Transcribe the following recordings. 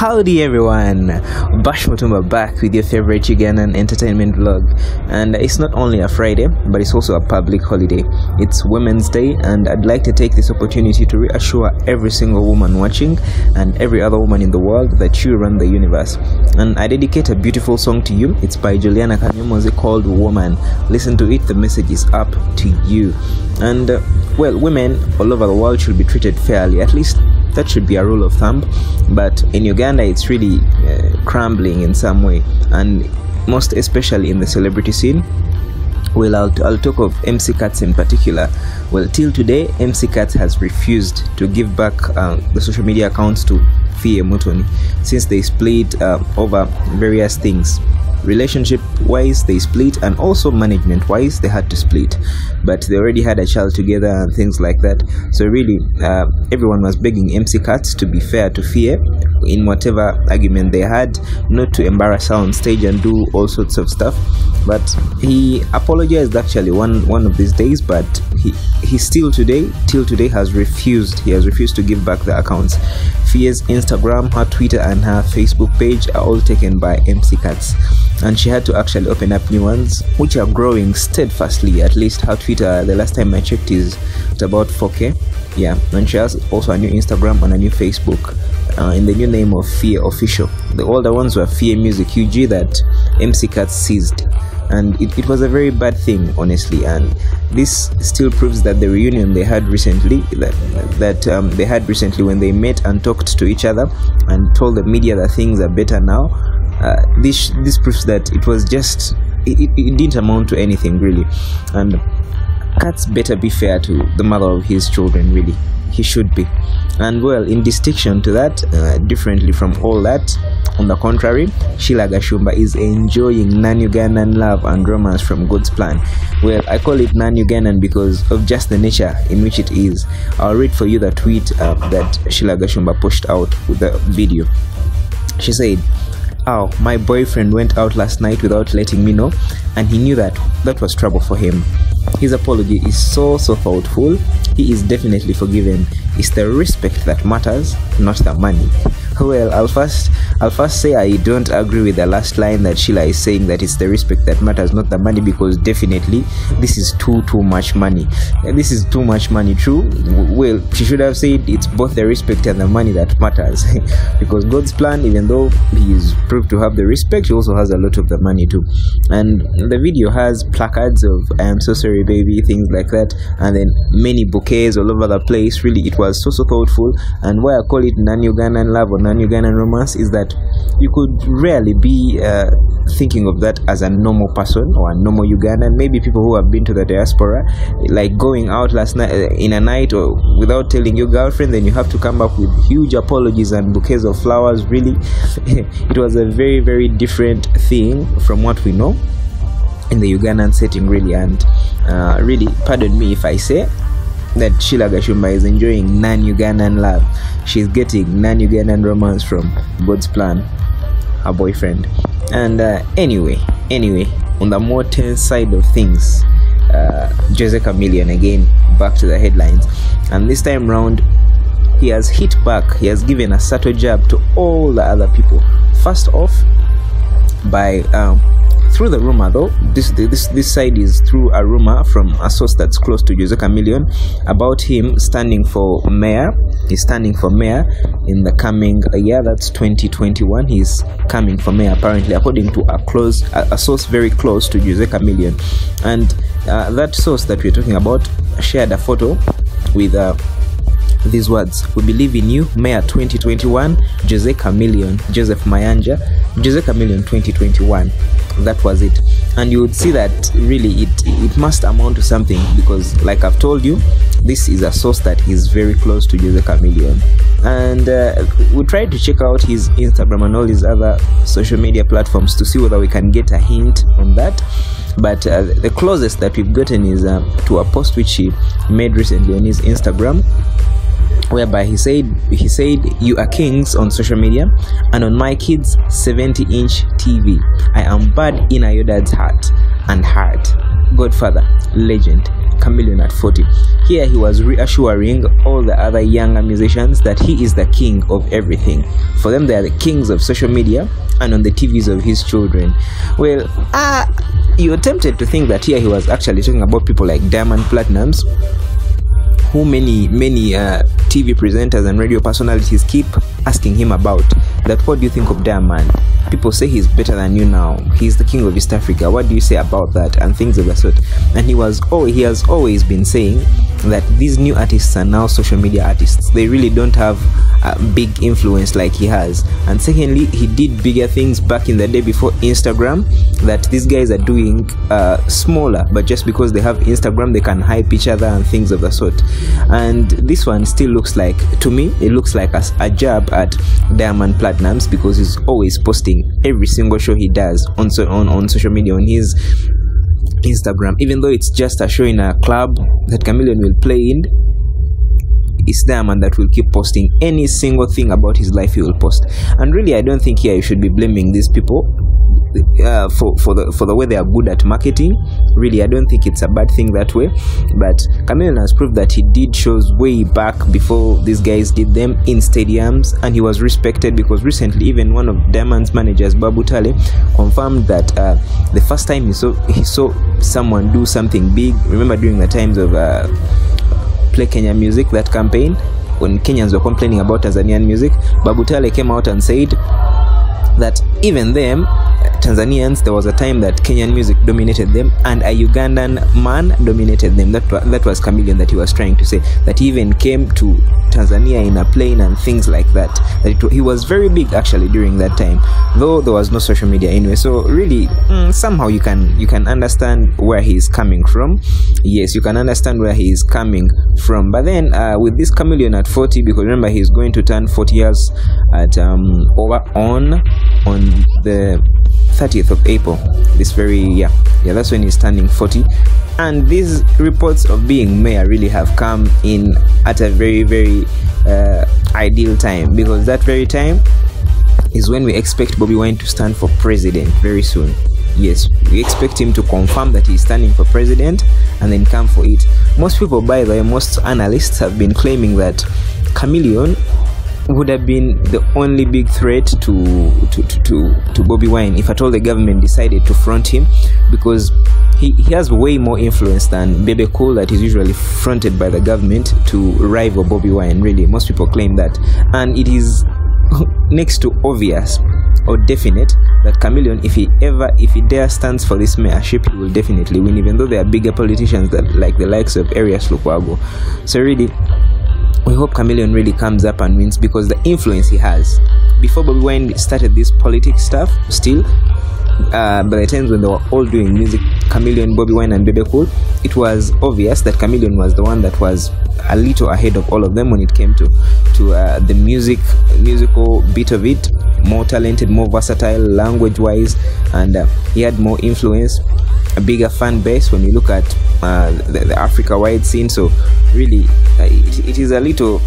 Howdy everyone, Bash Mutumba back with your favorite Ugandan entertainment vlog. And it's not only a Friday, but it's also a public holiday. It's Women's Day, and I'd like to take this opportunity to reassure every single woman watching and every other woman in the world that you run the universe. And I dedicate a beautiful song to you. It's by Juliana Kanyomozi called Woman. Listen to it, the message is up to you. And well, women all over the world should be treated fairly, at least that should be a rule of thumb. But in Uganda it's really crumbling in some way, and most especially in the celebrity scene. Well, I'll talk of MC Kats in particular. Well, till today MC Kats has refused to give back the social media accounts to Fille Mutoni, since they split over various things. Relationship wise they split, and also management wise they had to split, but they already had a child together and things like that. So really everyone was begging MC Kats to be fair to Fille in whatever argument they had, not to embarrass her on stage and do all sorts of stuff. But he apologized actually one of these days, but he still till today has refused. He has refused to give back the accounts. Fille's Instagram, her Twitter and her Facebook page are all taken by MC Kats, and she had to actually open up new ones, which are growing steadfastly. At least her Twitter, the last time I checked, is at about 4K. Yeah, and she has also a new Instagram and a new Facebook in the new name of Fille Official. The older ones were Fille Music UG that MC Kats seized, and it was a very bad thing, honestly. And this still proves that the reunion they had recently, they had recently when they met and talked to each other and told the media that things are better now, this proves that it was just it didn't amount to anything really. And Kats better be fair to the mother of his children, really. He should be. And well, in distinction to that, differently from all that, on the contrary, Sheilah Gashumba is enjoying non-Ugandan love and romance from God's plan. Well, I call it non-Ugandan because of just the nature in which it is. I'll read for you the tweet that Sheilah Gashumba pushed out with the video. She said, "Oh, my boyfriend went out last night without letting me know, and he knew that was trouble for him. His apology is so thoughtful. He is definitely forgiven. It's the respect that matters, not the money." Well, I'll first say I don't agree with the last line that Sheilah is saying, that it's the respect that matters, not the money, because definitely this is too much money. This is too much money. True. Well, she should have said it's both the respect and the money that matters, because God's plan, even though he is proved to have the respect, he also has a lot of the money too. And the video has placards of "I am so sorry baby," things like that, and then many bouquets all over the place. Really, it was so thoughtful. And why I call it non-Ugandan love or non-Ugandan romance is that you could rarely be thinking of that as a normal person or a normal Ugandan. Maybe people who have been to the diaspora, like going out last night in a night or without telling your girlfriend, then you have to come up with huge apologies and bouquets of flowers. Really, it was a very different thing from what we know in the Ugandan setting, really. And really, pardon me if I say that Sheilah Gashumba is enjoying non-Ugandan love. She's getting non-Ugandan romance from God's plan, her boyfriend. And anyway, on the more tense side of things, Chameleone again, back to the headlines, and this time round he has hit back. He has given a subtle jab to all the other people. First off, by through the rumor, though this side is through a rumor from a source that's close to Chameleone about him standing for mayor. He's standing for mayor in the coming year, that's 2021. He's coming for mayor, apparently, according to a source very close to Chameleone. And that source that we're talking about shared a photo with these words: "We believe in you, Mayor 2021, Chameleone, Joseph Mayanja, Chameleone 2021. That was it. And you would see that really it must amount to something, because like I've told you, this is a source that is very close to Chameleone. And we tried to check out his Instagram and all his other social media platforms to see whether we can get a hint on that. But the closest that we've gotten is to a post which he made recently on his Instagram, whereby he said, "You are kings on social media, and on my kids' 70-inch TV. I am bad in your dad's heart and heart. Godfather, legend, Chameleone at 40. Here he was reassuring all the other younger musicians that he is the king of everything. For them, they are the kings of social media and on the TVs of his children. Well, you're tempted to think that here he was actually talking about people like Diamond Platnumz, who many TV presenters and radio personalities keep asking him about. That what do you think of Diamond? People say he's better than you now. He's the king of East Africa. What do you say about that? And things of that sort. And he has always been saying that these new artists are now social media artists. They really don't have a big influence like he has. And secondly, he did bigger things back in the day before Instagram that these guys are doing smaller, but just because they have Instagram they can hype each other and things of the sort. And this one still looks like, to me, it looks like a jab at Diamond Platnumz, because he's always posting every single show he does on social media on his Instagram, even though it's just a show in a club that Chameleone will play in. It's Diamond that will keep posting any single thing about his life he will post. And really, I don't think here you should be blaming these people for the way they are good at marketing. Really, I don't think it's a bad thing that way. But Chameleone has proved that he did shows way back before these guys did them in stadiums, and he was respected, because recently even one of Diamond's managers, Babu Tale, confirmed that the first time he saw someone do something big, remember during the times of Play Kenya Music, that campaign, when Kenyans were complaining about Tanzanian music, Babu Tale came out and said that even them, Tanzanians, there was a time that Kenyan music dominated them and a Ugandan man dominated them. That was Chameleone that he was trying to say, that he even came to Tanzania in a plane and things like that. He was very big actually during that time, though there was no social media anyway. So really, somehow you can understand where he is coming from. Yes, you can understand where he is coming from. But then with this Chameleone at 40, because remember he's going to turn 40 years at on the 30th of April, this very that's when he's turning 40. And these reports of being mayor really have come in at a very, very ideal time, because that very time is when we expect Bobi Wine to stand for president very soon. Yes, we expect him to confirm that he's standing for president and then come for it. Most people, by the way, most analysts have been claiming that Chameleone would have been the only big threat to Bobi Wine if at all the government decided to front him, because he has way more influence than Bebe Cool, that is usually fronted by the government, to rival Bobi Wine. Really, most people claim that, and it is next to obvious or definite that Chameleone, if he dare stands for this mayorship, he will definitely win, even though there are bigger politicians that like the likes of Arias Lukwago. So really, we hope Chameleone really comes up and wins, because the influence he has. Before Bobi Wine started this politics stuff, still, by the times when they were all doing music, Chameleone, Bobi Wine and Bebe Cool, it was obvious that Chameleone was the one that was a little ahead of all of them when it came to the musical bit of it. More talented, more versatile language-wise, and he had more influence, a bigger fan base when you look at the Africa-wide scene. So really, it is a little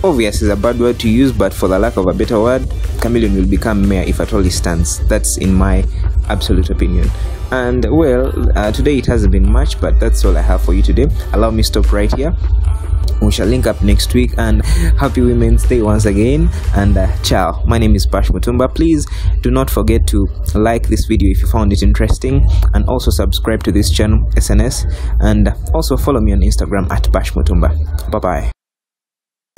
obvious is a bad word to use, but for the lack of a better word, Chameleone will become mayor if at all he stands. That's in my absolute opinion. And well, today it hasn't been much, but that's all I have for you today. Allow me to stop right here. We shall link up next week, and happy Women's Day once again, and ciao. My name is Bash Mutumba. Please do not forget to like this video if you found it interesting, and also subscribe to this channel, SNS, and also follow me on Instagram at Bash Mutumba. Bye bye.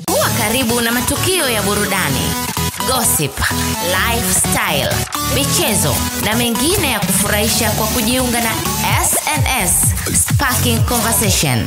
Kuwa karibu na matukio ya burudani, gossip, lifestyle, michezo na mengine ya kufurahisha kwa kujiunga na SNS Sparking Conversation.